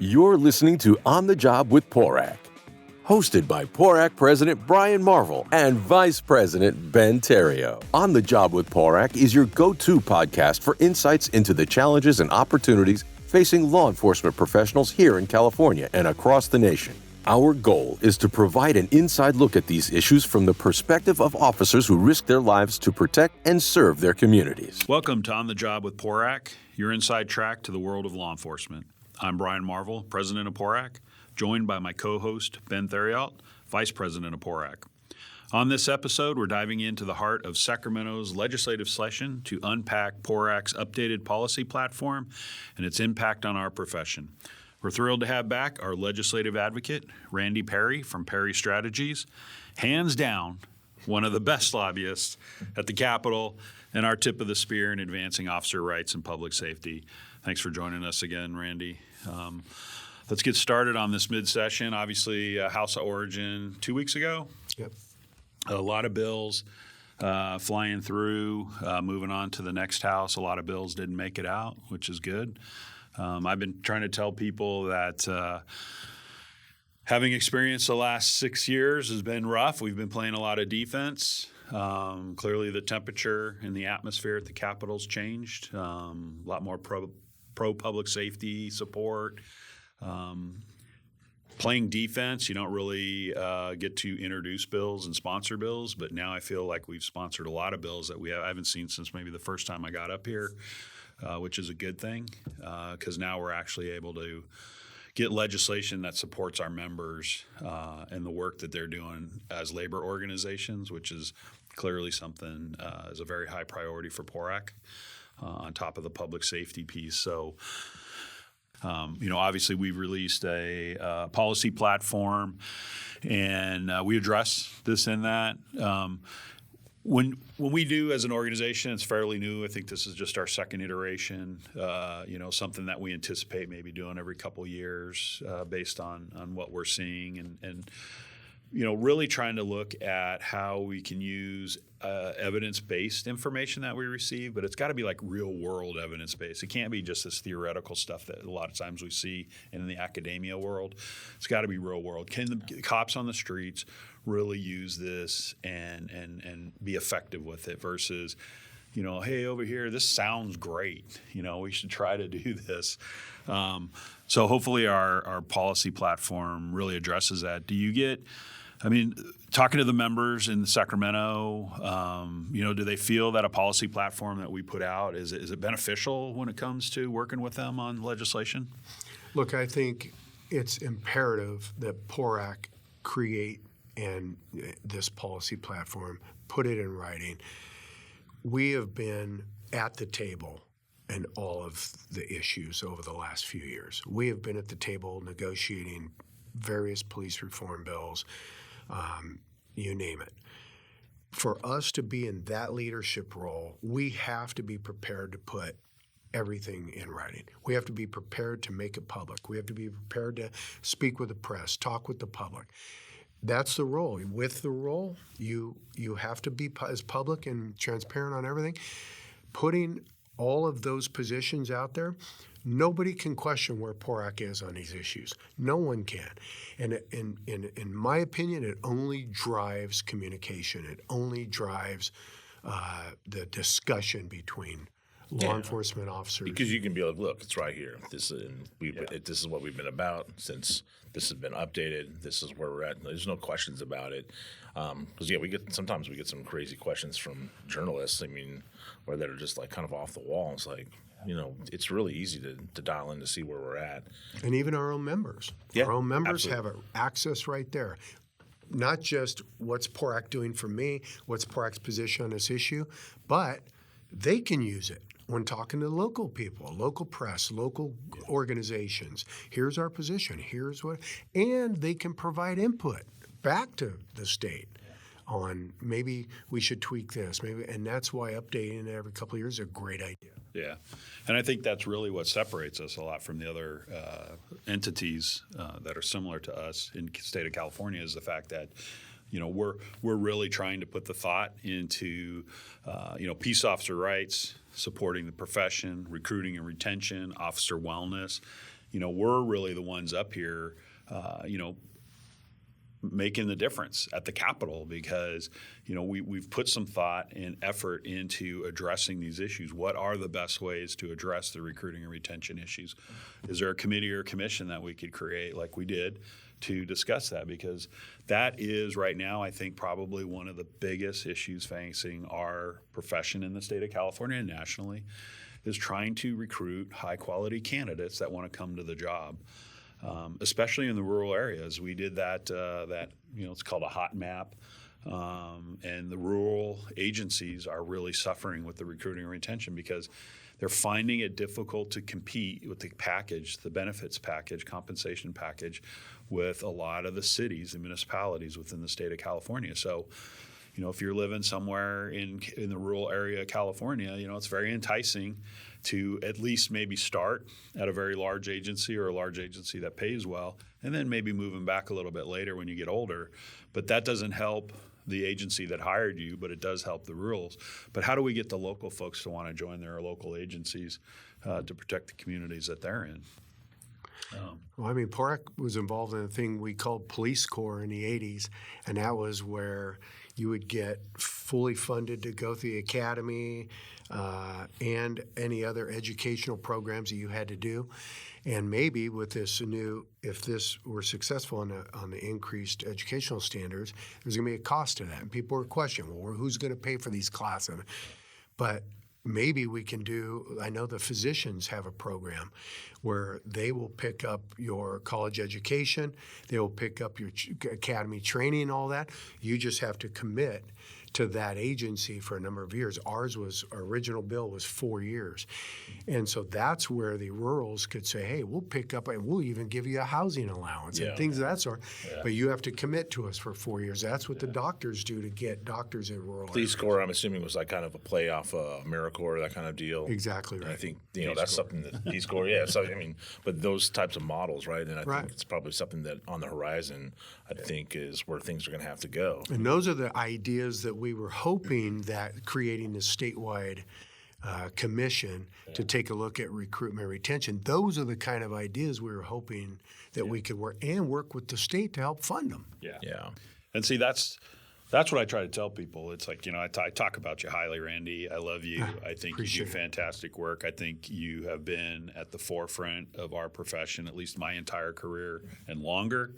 You're listening to On the Job with PORAC, hosted by PORAC President Brian Marvel and Vice President Ben Therriault. On the Job with PORAC is your go-to podcast for insights into the challenges and opportunities facing law enforcement professionals here in California and across the nation. Our goal is to provide an inside look at these issues from the perspective of officers who risk their lives to protect and serve their communities. Welcome to On the Job with PORAC, your inside track to the world of law enforcement. I'm Brian Marvel, President of PORAC, joined by my co-host Ben Therriault, Vice President of PORAC. On this episode, we're diving into the heart of Sacramento's legislative session to unpack PORAC's updated policy platform and its impact on our profession. We're thrilled to have back our legislative advocate, Randy Perry from Perry Strategies, hands down one of the best lobbyists at the Capitol and our tip of the spear in advancing officer rights and public safety. Thanks for joining us again, Randy. Let's get started on this mid-session. Obviously, House of Origin 2 weeks ago. Yep. A lot of bills flying through, moving on to the next House. A lot of bills didn't make it out, which is good. I've been trying to tell people that having experienced the last 6 years has been rough. We've been playing a lot of defense. Clearly, the temperature and the atmosphere at the Capitol's changed. A lot more pro-public safety support. Playing defense, you don't really get to introduce bills and sponsor bills, but now I feel like we've sponsored a lot of bills that I haven't seen since maybe the first time I got up here, which is a good thing because now we're actually able to get legislation that supports our members and the work that they're doing as labor organizations, which is clearly something is a very high priority for PORAC on top of the public safety piece. So, obviously we've released a policy platform and we address this and that. When we do as an organization, it's fairly new. I think this is just our second iteration, something that we anticipate maybe doing every couple of years based on what we're seeing and really trying to look at how we can use evidence-based information that we receive, but it's got to be like real-world evidence-based. It can't be just this theoretical stuff that a lot of times we see in the academia world. It's got to be real-world. Can the cops on the streets really use this and be effective with it versus, hey, over here, this sounds great. We should try to do this. So hopefully our policy platform really addresses that. Do you get talking to the members in Sacramento, do they feel that a policy platform that we put out, is it beneficial when it comes to working with them on legislation? Look, I think it's imperative that PORAC create this policy platform, put it in writing. We have been at the table in all of the issues over the last few years. We have been at the table negotiating various police reform bills, you name it. For us to be in that leadership role, we have to be prepared to put everything in writing. We have to be prepared to make it public. We have to be prepared to speak with the press, talk with the public. That's the role. With the role, you have to be as public and transparent on everything. Putting all of those positions out there, nobody can question where PORAC is on these issues. No one can. And in my opinion, it only drives communication. It only drives the discussion between law enforcement officers. Because you can be like, look, it's right here. This is what we've been about since this has been updated. This is where we're at. There's no questions about it. Because sometimes we get some crazy questions from journalists. Where they're just like kind of off the wall. It's like, it's really easy to dial in to see where we're at. And even our own members. Yeah, our own members absolutely. have access right there. Not just what's PORAC doing for me, what's PORAC's position on this issue, but they can use it when talking to local people, local press, local organizations. Here's our position. Here's what, and they can provide input back to the state on maybe we should tweak this, and that's why updating it every couple of years is a great idea. Yeah, and I think that's really what separates us a lot from the other entities that are similar to us in the state of California is the fact that we're really trying to put the thought into peace officer rights, supporting the profession, recruiting and retention, officer wellness, we're really the ones up here, making the difference at the Capitol because, we've put some thought and effort into addressing these issues. What are the best ways to address the recruiting and retention issues? Is there a committee or a commission that we could create like we did to discuss that? Because that is right now, I think, probably one of the biggest issues facing our profession in the state of California and nationally is trying to recruit high-quality candidates that want to come to the job. Especially in the rural areas. We did that it's called a hot map, and the rural agencies are really suffering with the recruiting and retention because they're finding it difficult to compete with the package, the benefits package, compensation package, with a lot of the cities and municipalities within the state of California. So, if you're living somewhere in the rural area of California, it's very enticing to at least maybe start at a very large agency or a large agency that pays well, and then maybe moving back a little bit later when you get older. But that doesn't help the agency that hired you, but it does help the rurals. But how do we get the local folks to want to join their local agencies to protect the communities that they're in? PORAC was involved in a thing we called Police Corps in the 80s, and that was where you would get fully funded to go through the academy and any other educational programs that you had to do. And maybe with this if this were successful on the increased educational standards, there's going to be a cost to that. And people were questioning, well, who's going to pay for these classes? But maybe we can I know the physicians have a program where they will pick up your college education, they will pick up your academy training and all that. You just have to commit to that agency for a number of years. Our original bill was 4 years. And so that's where the rurals could say, hey, we'll pick up and we'll even give you a housing allowance and things of that sort. Yeah. But you have to commit to us for 4 years. That's what the doctors do to get doctors in rural Police Corps, I'm assuming, was like kind of a play off AmeriCorps, that kind of deal. Exactly right. And I think, that's something that Peace Corps, So, but those types of models, right? And I think it's probably something that on the horizon, I think, is where things are going to have to go. And those are the ideas that we were hoping that creating this statewide commission to take a look at recruitment and retention. Those are the kind of ideas we were hoping that we could work with the state to help fund them. Yeah. And see, that's what I try to tell people. It's like, I talk about you highly, Randy. I love you. I think you do fantastic work. I think you have been at the forefront of our profession, at least my entire career and longer.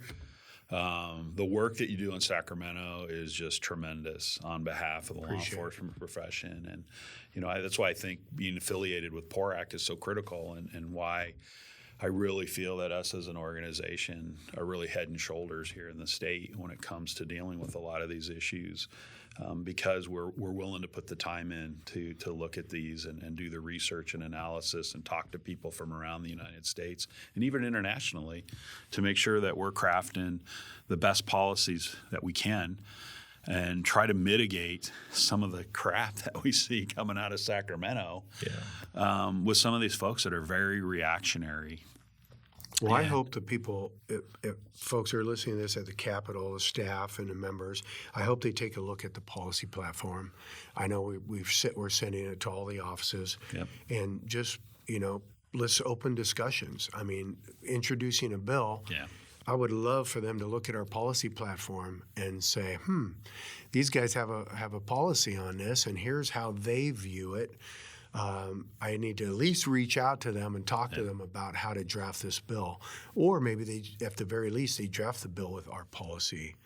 The work that you do in Sacramento is just tremendous on behalf of the law enforcement profession. And, that's why I think being affiliated with PORAC is so critical and why I really feel that us as an organization are really head and shoulders here in the state when it comes to dealing with a lot of these issues, because we're willing to put the time in to look at these and do the research and analysis and talk to people from around the United States and even internationally to make sure that we're crafting the best policies that we can and try to mitigate some of the crap that we see coming out of Sacramento with some of these folks that are very reactionary. Well, I hope the people, if folks are listening to this at the Capitol, the staff and the members, I hope they take a look at the policy platform. I know we're sending it to all the offices, and just, let's open discussions. Introducing a bill. I would love for them to look at our policy platform and say, these guys have a policy on this, and here's how they view it. I need to at least reach out to them and talk to them about how to draft this bill. Or maybe at the very least, they draft the bill with our policy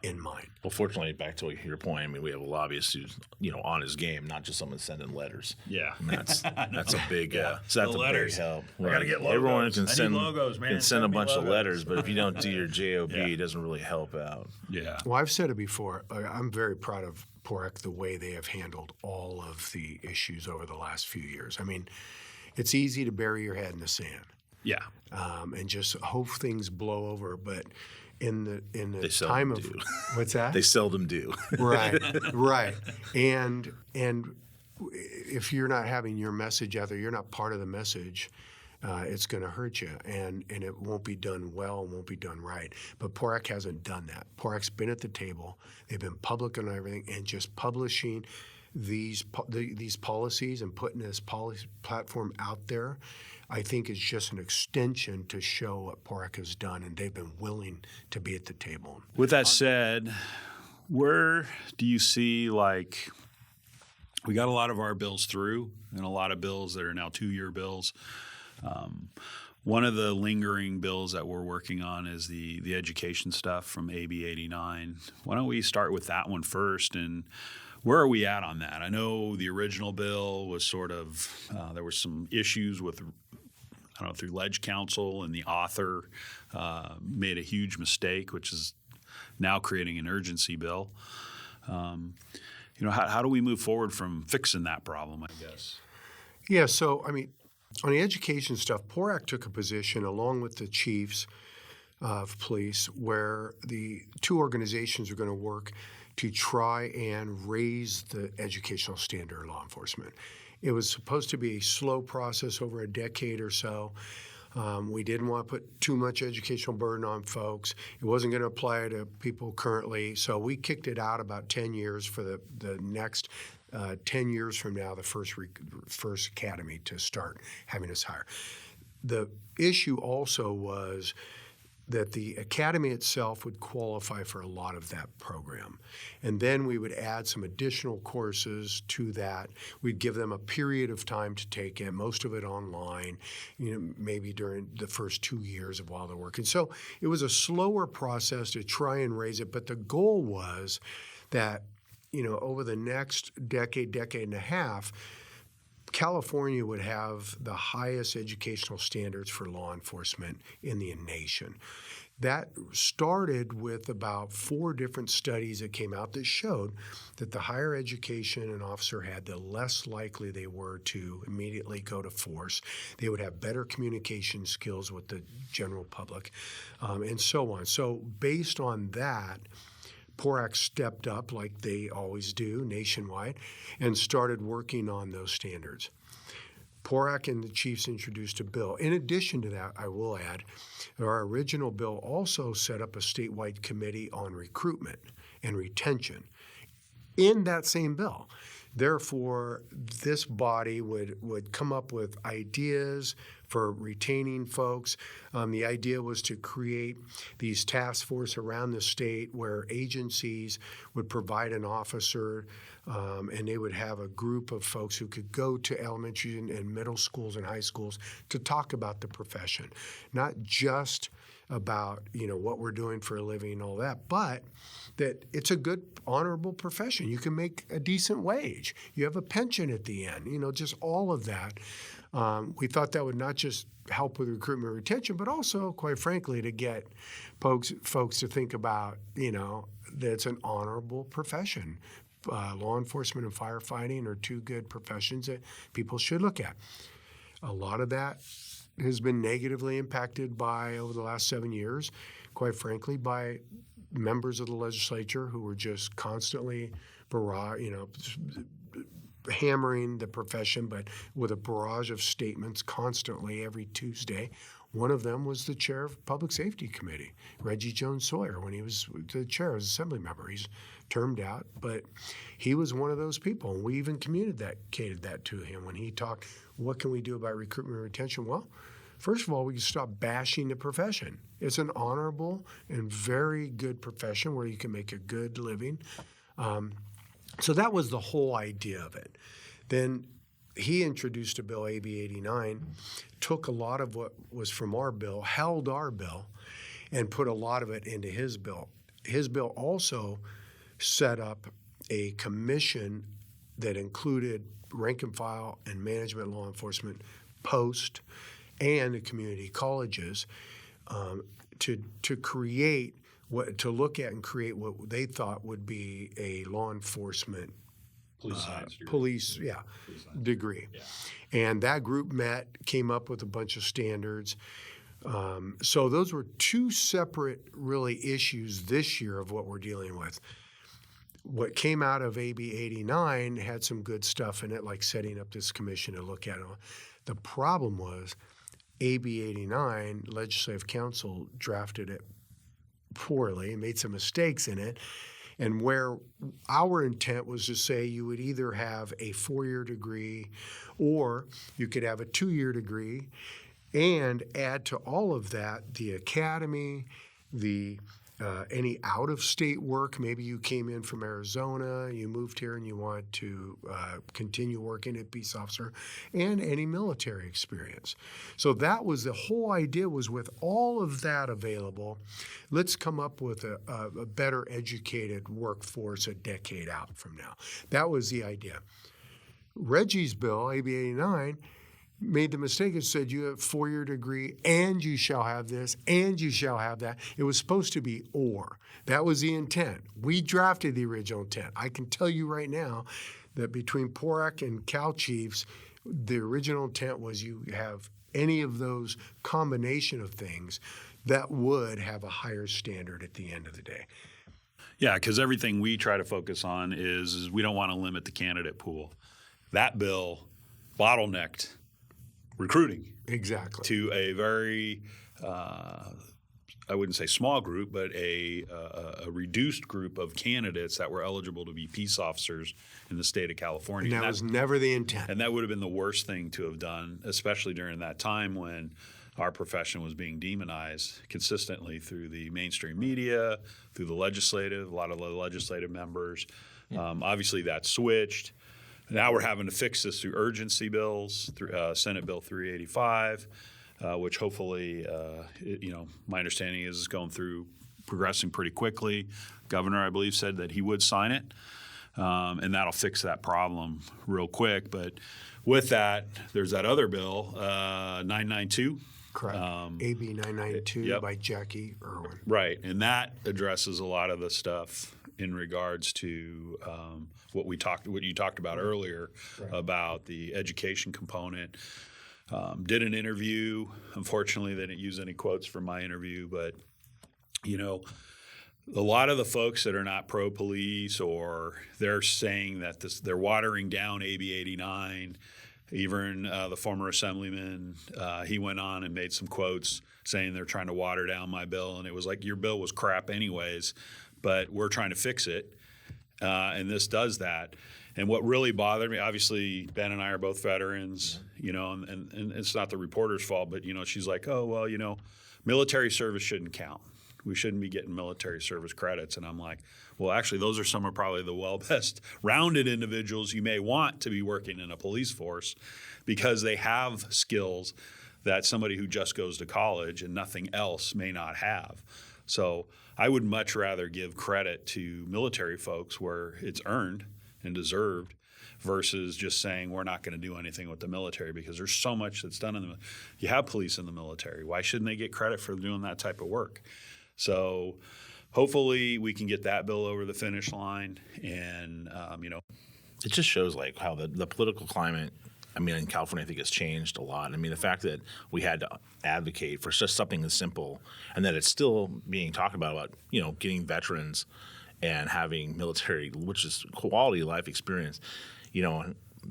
in mind. Well, fortunately, back to your point, we have a lobbyist who's on his game, not just someone sending letters. Yeah, and that's a big so that's a big help. I gotta get logos. Everyone can send logos, man. Can send a bunch of letters, but if you don't do your JOB, it doesn't really help out. Yeah. Well, I've said it before. I'm very proud of PORAC, the way they have handled all of the issues over the last few years. It's easy to bury your head in the sand. Yeah. And just hope things blow over, but in the they time of do. What's that? They seldom do. Right. And if you're not having your message out there, you're not part of the message, it's going to hurt you, and it won't be done well, and won't be done right. But PORAC hasn't done that. PORAC's been at the table. They've been public on everything, and just publishing these policies and putting this policy platform out there, I think is just an extension to show what PORAC has done, and they've been willing to be at the table. With that said, where do you see, like, we got a lot of our bills through and a lot of bills that are now 2-year bills. One of the lingering bills that we're working on is the education stuff from AB 89. Why don't we start with that one first, and where are we at on that? I know the original bill was sort of, there were some issues with, I don't know, through Ledge Council, and the author made a huge mistake, which is now creating an urgency bill. How do we move forward from fixing that problem, I guess? Yeah, so, I mean, on the education stuff, PORAC took a position along with the chiefs of police where the two organizations are going to work to try and raise the educational standard of law enforcement. It was supposed to be a slow process over a decade or so. We didn't want to put too much educational burden on folks. It wasn't going to apply to people currently, so we kicked it out about 10 years for the next 10 years from now, the first academy to start having us hire. The issue also was that the academy itself would qualify for a lot of that program. And then we would add some additional courses to that. We'd give them a period of time to take it, most of it online, maybe during the first 2 years of while they're working. So it was a slower process to try and raise it, but the goal was that, over the next decade and a half, California would have the highest educational standards for law enforcement in the nation. That started with about 4 different studies that came out that showed that the higher education an officer had, the less likely they were to immediately go to force. They would have better communication skills with the general public, and so on. So based on that, PORAC stepped up, like they always do nationwide, and started working on those standards. PORAC and the chiefs introduced a bill. In addition to that, I will add, our original bill also set up a statewide committee on recruitment and retention in that same bill. Therefore, this body would come up with ideas for retaining folks. The idea was to create these task force around the state where agencies would provide an officer, and they would have a group of folks who could go to elementary and middle schools and high schools to talk about the profession, not just about what we're doing for a living and all that, but that it's a good, honorable profession. You can make a decent wage. You have a pension at the end. Just all of that. We thought that would not just help with recruitment and retention, but also, quite frankly, to get folks to think about that it's an honorable profession. Law enforcement and firefighting are 2 good professions that people should look at. A lot of that has been negatively impacted over the last 7 years, quite frankly, by members of the legislature who were just constantly hammering the profession, but with a barrage of statements constantly every Tuesday. One of them was the chair of Public Safety Committee, Reggie Jones Sawyer, when he was the chair as assembly member. He's termed out, but he was one of those people. And we even communicated that to him when he talked, what can we do about recruitment and retention? Well, first of all, we can stop bashing the profession. It's an honorable and very good profession where you can make a good living. So that was the whole idea of it. Then he introduced a bill, AB 89, took a lot of what was from our bill, held our bill, and put a lot of it into his bill. His bill also set up a commission that included rank and file and management law enforcement, post, and the community colleges to create to look at and create what they thought would be a law enforcement police degree. Yeah. And that group came up with a bunch of standards. So those were 2 separate really issues this year of what we're dealing with. What came out of AB 89 had some good stuff in it, like setting up this commission to look at it. The problem was AB 89, Legislative Council drafted it poorly and made some mistakes in it. And where our intent was to say you would either have a 4-year degree or you could have a 2-year degree and add to all of that the academy, the any out-of-state work. Maybe you came in from Arizona, you moved here and you want to continue working at peace officer, and any military experience. So that was the whole idea, was with all of that available, let's come up with a better educated workforce a decade out from now. That was the idea. Reggie's bill, AB 89, made the mistake and said you have a 4-year degree and you shall have this and you shall have that. It was supposed to be or. That was the intent. We drafted the original intent. I can tell you right now that between PORAC and Cal Chiefs, the original intent was you have any of those combination of things that would have a higher standard at the end of the day. Yeah, because everything we try to focus on is we don't want to limit the candidate pool. That bill bottlenecked recruiting. Exactly. To a very, I wouldn't say small group, but a reduced group of candidates that were eligible to be peace officers in the state of California. And that was never the intent. And that would have been the worst thing to have done, especially during that time when our profession was being demonized consistently through the mainstream media, through the legislative, a lot of the legislative members. Obviously, that switched. Now we're having to fix this through urgency bills, through Senate Bill 385, which hopefully, my understanding is going through, progressing pretty quickly. Governor, I believe, said that he would sign it, and that'll fix that problem real quick. But with that, there's that other bill, 992. Correct. AB 992 Yep. by Jackie Irwin. Right, and that addresses a lot of the stuff in regards to what you talked about earlier about the education component. Did an interview. Unfortunately, they didn't use any quotes from my interview, but a lot of the folks that are not pro-police, or they're saying that they're watering down AB 89. Even the former assemblyman, he went on and made some quotes saying they're trying to water down my bill, and it was like, your bill was crap anyways, but we're trying to fix it, and this does that. And what really bothered me, obviously, Ben and I are both veterans, and it's not the reporter's fault, but she's like, oh well, military service shouldn't count. We shouldn't be getting military service credits. And I'm like, well, actually, those are some of probably the best rounded individuals you may want to be working in a police force, because they have skills that somebody who just goes to college and nothing else may not have. So I would much rather give credit to military folks where it's earned and deserved, versus just saying we're not going to do anything with the military, because there's so much that's done in the military. You have police in the military. Why shouldn't they get credit for doing that type of work? So hopefully we can get that bill over the finish line, and it just shows like how the political climate, in California, I think has changed a lot. The fact that we had to advocate for just something as simple, and that it's still being talked about getting veterans and having military, which is quality of life experience,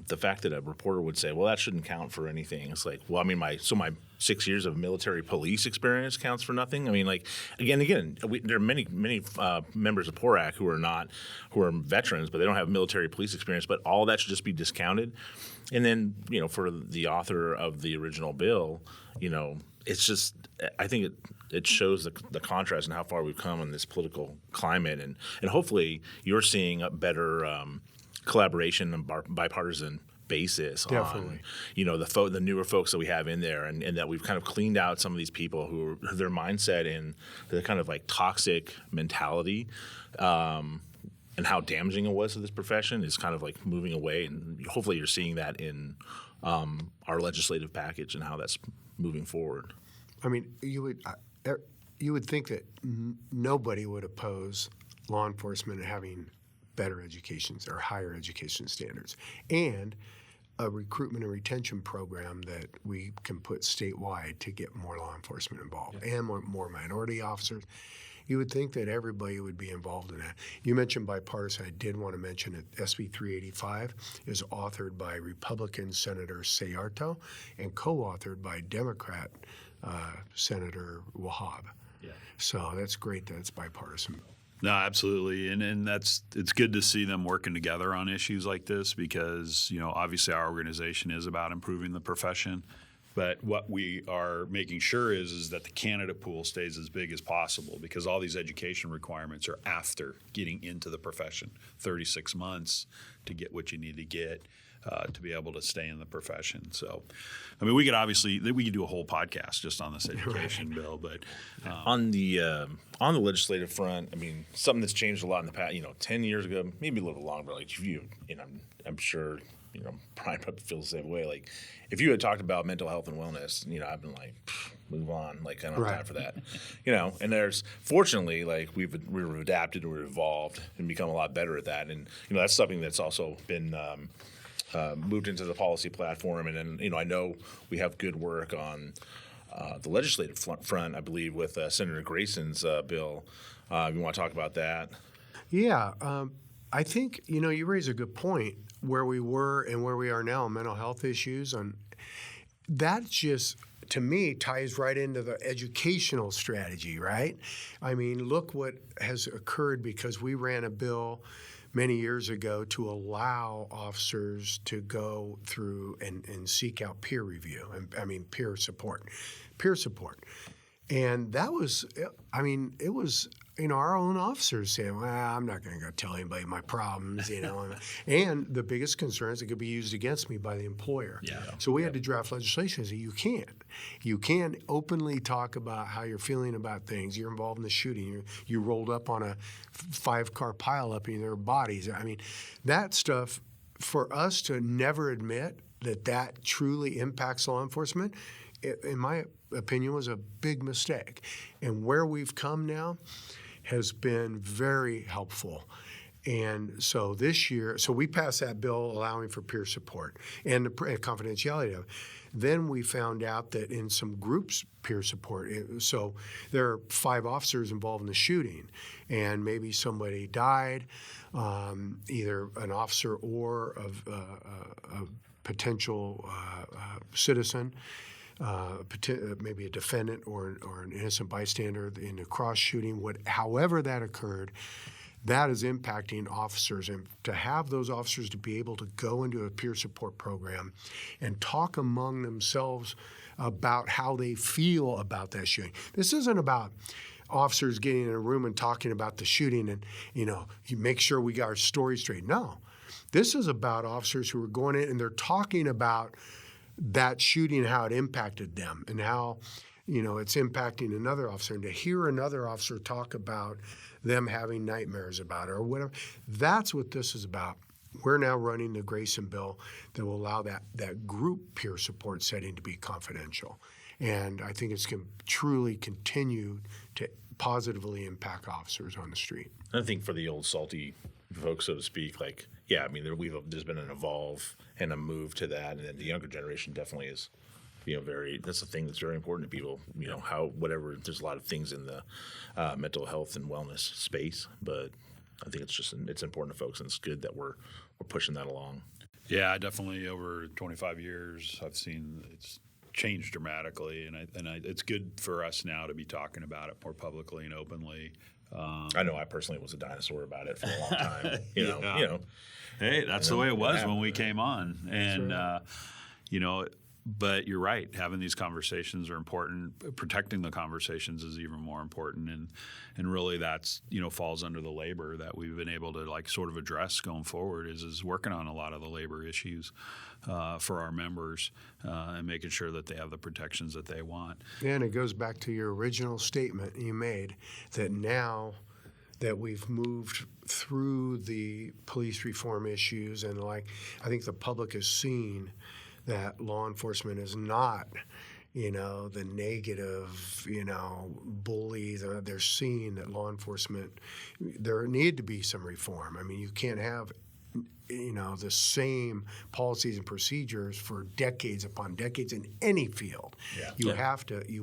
the fact that a reporter would say, well, that shouldn't count for anything. It's like, well, my 6 years of military police experience counts for nothing. Again, there are many members of PORAC who are veterans, but they don't have military police experience. But all that should just be discounted. And then, for the author of the original bill, it's just, I think it shows the contrast and how far we've come in this political climate, and hopefully you're seeing a better collaboration and bipartisan basis. Definitely. On the newer folks that we have in there, and that we've kind of cleaned out some of these people who are, their mindset and the kind of like toxic mentality, and how damaging it was to this profession is kind of like moving away, and hopefully you're seeing that in our legislative package and how that's moving forward. You would think that nobody would oppose law enforcement having better educations or higher education standards, and a recruitment and retention program that we can put statewide to get more law enforcement involved and more minority officers. You would think that everybody would be involved in that. You mentioned bipartisan. I did want to mention that SB 385 is authored by Republican Senator Therriault and co-authored by Democrat Senator Wahab. Yeah. So that's great that it's bipartisan. No, absolutely, and it's good to see them working together on issues like this because obviously our organization is about improving the profession, but what we are making sure is that the candidate pool stays as big as possible because all these education requirements are after getting into the profession, 36 months to get what you need to get. To be able to stay in the profession. So, I mean, we could do a whole podcast just on this education bill, but on the legislative front, I mean, something that's changed a lot in the past, 10 years ago, maybe a little longer, like if I'm sure, Brian probably feels the same way. Like if you had talked about mental health and wellness, I've been like, move on. Like I don't have time for that, and there's fortunately like we've adapted and we've evolved and become a lot better at that. And, that's something that's also been, moved into the policy platform, and then I know we have good work on the legislative front. I believe with Senator Grayson's bill. You want to talk about that? Yeah, I think you raise a good point where we were and where we are now on mental health issues, and that just to me ties right into the educational strategy, right? I mean, look what has occurred because we ran a bill many years ago to allow officers to go through and seek out peer review, peer support. And that was, it was, our own officers saying, well, I'm not going to go tell anybody my problems, And the biggest concern is it could be used against me by the employer. Yeah. So we had to draft legislation that said you can't openly talk about how you're feeling about things. You're involved in the shooting. You rolled up on a 5-car pileup in their bodies. I mean, that stuff, for us to never admit that truly impacts law enforcement, in my opinion, was a big mistake. And where we've come now has been very helpful. And so this year, we passed that bill allowing for peer support and the confidentiality of it. Then we found out that in some groups, peer support, so there are 5 officers involved in the shooting, and maybe somebody died, either an officer or a potential citizen, maybe a defendant or an innocent bystander in a cross shooting. However that occurred, that is impacting officers, and to have those officers to be able to go into a peer support program and talk among themselves about how they feel about that shooting. This isn't about officers getting in a room and talking about the shooting and, you make sure we got our story straight. No, this is about officers who are going in and they're talking about that shooting, how it impacted them and how, it's impacting another officer. And to hear another officer talk about them having nightmares about it or whatever, that's what this is about. We're now running the Grayson bill that will allow that group peer support setting to be confidential. And I think it's going to truly continue to positively impact officers on the street. I think for the old salty folks, so to speak, there's been an evolve and a move to that, and then the younger generation definitely is, that's a thing that's very important to people. There's a lot of things in the mental health and wellness space, but I think it's important to folks, and it's good that we're pushing that along. Yeah, definitely. Over 25 years, I've seen it's changed dramatically, and it's good for us now to be talking about it more publicly and openly. I know I personally was a dinosaur about it for a long time. Hey, that's the way it was when we came on, and but you're right. Having these conversations are important. Protecting the conversations is even more important, and really that's falls under the labor that we've been able to sort of address going forward. Is working on a lot of the labor issues for our members and making sure that they have the protections that they want. And it goes back to your original statement you made that now that we've moved through the police reform issues and I think the public has seen that law enforcement is not, the negative, bully. They're seeing that law enforcement, there need to be some reform. I mean, you can't have, the same policies and procedures for decades upon decades in any field. Yeah. You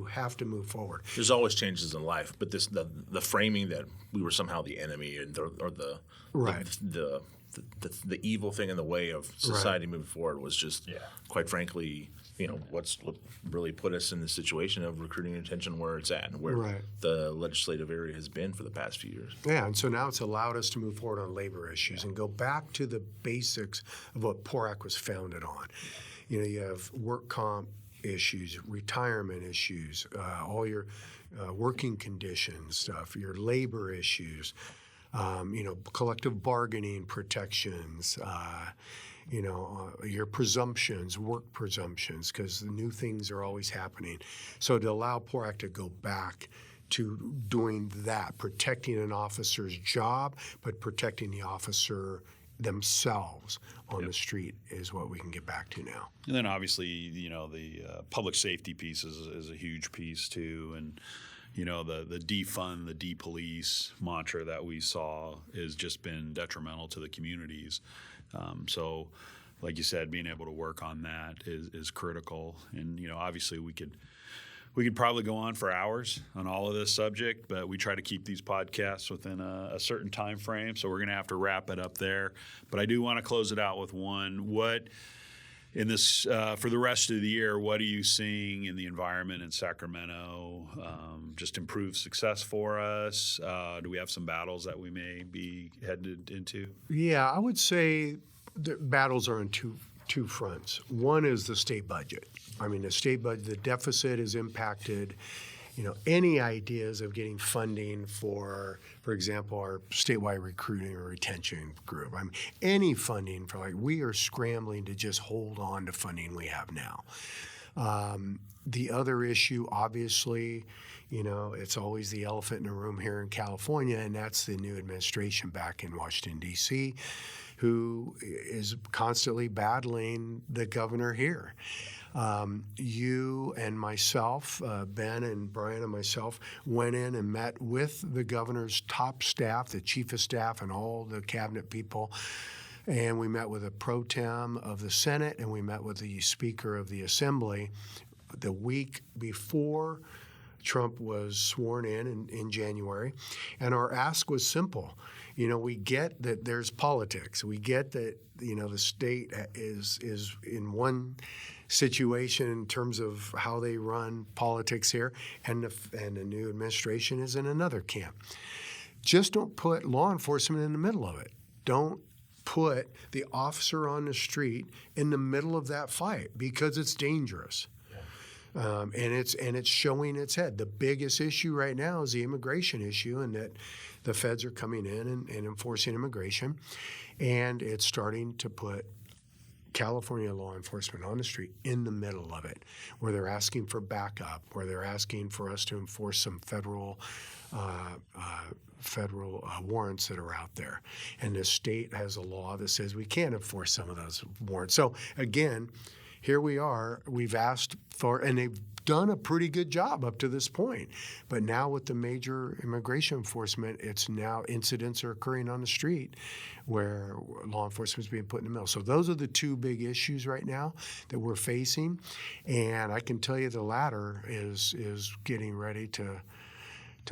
have to move forward. There's always changes in life, but the framing that we were somehow the enemy or the the evil thing in the way of society moving forward was just, quite frankly, what really put us in the situation of recruiting and retention where it's at and where the legislative area has been for the past few years. Yeah, and so now it's allowed us to move forward on labor issues and go back to the basics of what PORAC was founded on. You have work comp issues, retirement issues, all your working conditions stuff, your labor issues, collective bargaining protections, your presumptions, work presumptions, because the new things are always happening. So to allow PORAC to go back to doing that, protecting an officer's job, but protecting the officer themselves on the street is what we can get back to now. And then obviously, the public safety piece is a huge piece too. And, the defund, the depolice mantra that we saw has just been detrimental to the communities. So, like you said, being able to work on that is critical. And, obviously we could probably go on for hours on all of this subject, but we try to keep these podcasts within a certain time frame, so we're going to have to wrap it up there. But I do want to close it out with one. What in this for the rest of the year, what are you seeing in the environment in Sacramento? Just improved success for us? Do we have some battles that we may be headed into? Yeah, I would say the battles are on two fronts. One is the state budget. I mean, the state budget, the deficit is impacted. Any ideas of getting funding for example, our statewide recruiting or retention group. I mean, any funding we are scrambling to just hold on to funding we have now. The other issue, obviously, it's always the elephant in the room here in California, and that's the new administration back in Washington, D.C., who is constantly battling the governor here. You and myself, Ben and Brian and myself, went in and met with the governor's top staff, the chief of staff, and all the cabinet people. And we met with a pro tem of the Senate, and we met with the Speaker of the Assembly the week before Trump was sworn in January. And our ask was simple. We get that there's politics. We get that, the state is in one situation in terms of how they run politics here, and the new administration is in another camp. Just don't put law enforcement in the middle of it. Don't put the officer on the street in the middle of that fight, because it's dangerous. And it's showing its head. The biggest issue right now is the immigration issue, and that the feds are coming in and enforcing immigration, and it's starting to put California law enforcement on the street in the middle of it, where they're asking for backup, where they're asking for us to enforce some federal warrants that are out there. And the state has a law that says we can't enforce some of those warrants. So again, here we are. We've asked for, and they've done a pretty good job up to this point. But now with the major immigration enforcement, it's now incidents are occurring on the street where law enforcement is being put in the middle. So those are the two big issues right now that we're facing. And I can tell you the latter is getting ready to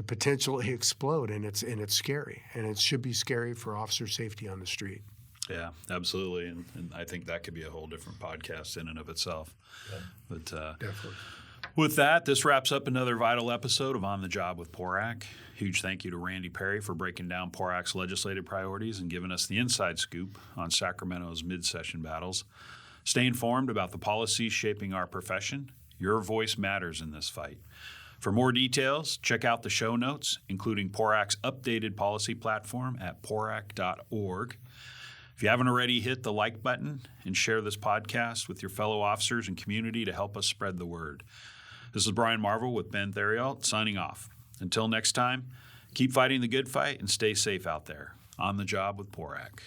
potentially explode, and it's scary. And it should be scary for officer safety on the street. Yeah, absolutely. And I think that could be a whole different podcast in and of itself. Yeah. But definitely. With that, this wraps up another vital episode of On the Job with PORAC. Huge thank you to Randy Perry for breaking down PORAC's legislative priorities and giving us the inside scoop on Sacramento's mid-session battles. Stay informed about the policies shaping our profession. Your voice matters in this fight. For more details, check out the show notes, including PORAC's updated policy platform at PORAC.org. If you haven't already, hit the like button and share this podcast with your fellow officers and community to help us spread the word. This is Brian Marvel with Ben Therriault signing off. Until next time, keep fighting the good fight and stay safe out there. On the Job with PORAC.